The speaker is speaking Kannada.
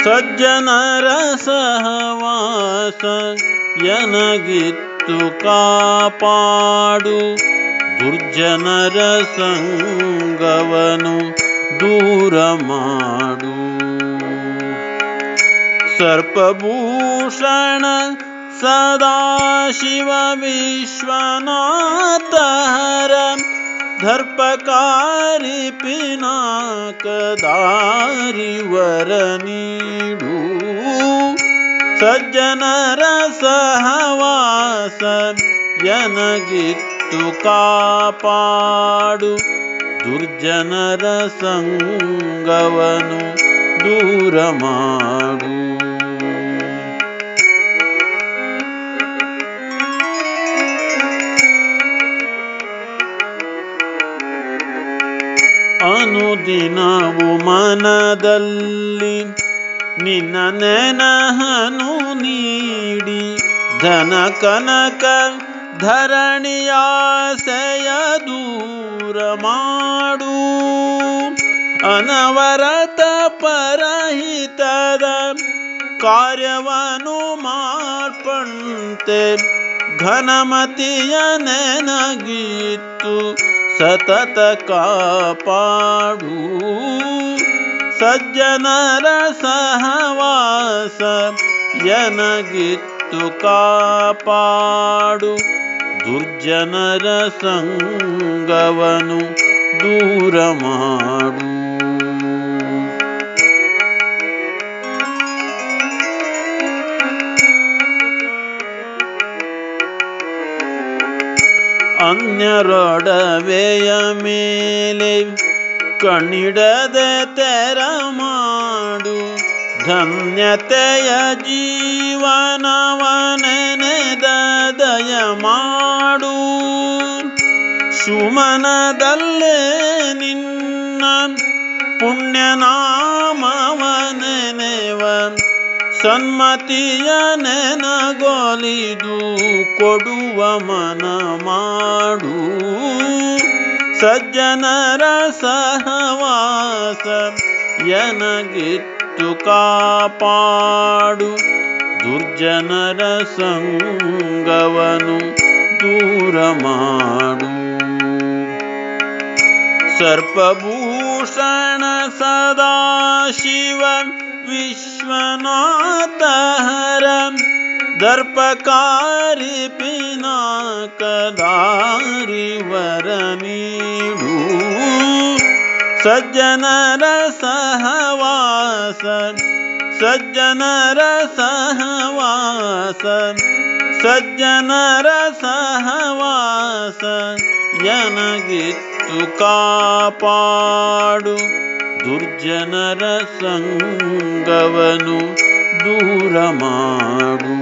ಸಜ್ಜನರ ಸಹವಾಸ ಎನಗಿತ್ತು ಕಾಪಾಡು, ದುರ್ಜನರ ಸಂಗವನು ದೂರ ಮಾಡು. ಸರ್ಪಭೂಷಣ ಸದಾಶಿವ ವಿಶ್ವನಾಥ ಹರ, ದರ್ಪಕಾರಿ ಪಿನಾಕದಾರಿ ವರ ನೀಡು. ಸಜ್ಜನರ ಸಹವಾಸ ಎನಗಿತ್ತು ಕಾಪಾಡು, ದುರ್ಜನರ ಸಂಗವನು ದೂರ ಮಾಡು. ಅನುದಿನವು ಮನದಲ್ಲಿ ನಿನ್ನ ನೆನಹನು ನೀಡಿ, ಧನ ಕನಕ ಧರಣಿಯಾಸೆಯ ದೂರ ಮಾಡು. ಅನವರತ ಪರಹಿತದ ಕಾರ್ಯವನ್ನು ಮಾರ್ಪಂತೆ, ಘನಮತಿಯ ನೆನಗಿತ್ತು ಸತತ ಕಾಪಾಡು. ಸಜ್ಜನರ ಸಹವಾಸ ಎನಗಿತ್ತು ಕಾಪಾಡು, ದುರ್ಜನರ ಸಂಗವನು ದೂರ ಮಾಡು. ಅನ್ಯರೊಡವೆಯ ಮೇಲೆ ಕಣ್ಣಿಡದೆ ತೆರ ಮಾಡು, ಧನ್ಯತೆಯ ಜೀವನವನೆನೆದ ದಯ ಮಾಡು. ಸುಮನದಲ್ಲೇ ನಿನ್ನ ಪುಣ್ಯನಾಮವನೆನೆವ, ಸನ್ಮತಿಯ ನೆನಗೊಲಿದು ಕೊಡುವ ಮನ ಮಾಡು. ಸಜ್ಜನರ ಸಹವಾಸ ಎನಗಿತ್ತು ಕಾಪಾಡು, ದುರ್ಜನರ ಸಂಗವನು ದೂರ ಮಾಡು. ಸರ್ಪಭೂಷಣ ಸದಾಶಿವ ವಿಶ್ವನಾಥ ಹರ, ದರ್ಪಕಾರಿ ಪಿನಾಕದಾರಿ ವರ ನೀಡು. ಸಜ್ಜನರ ಸಹವಾಸ ಸಜ್ಜನರ ಸಹವಾಸ ಸಜ್ಜನರ ಸಹವಾಸ ಎನಗಿತ್ತು ಕಾಪಾಡು, ದುರ್ಜನರ ಸಂಗವನು ದೂರ ಮಾಡು.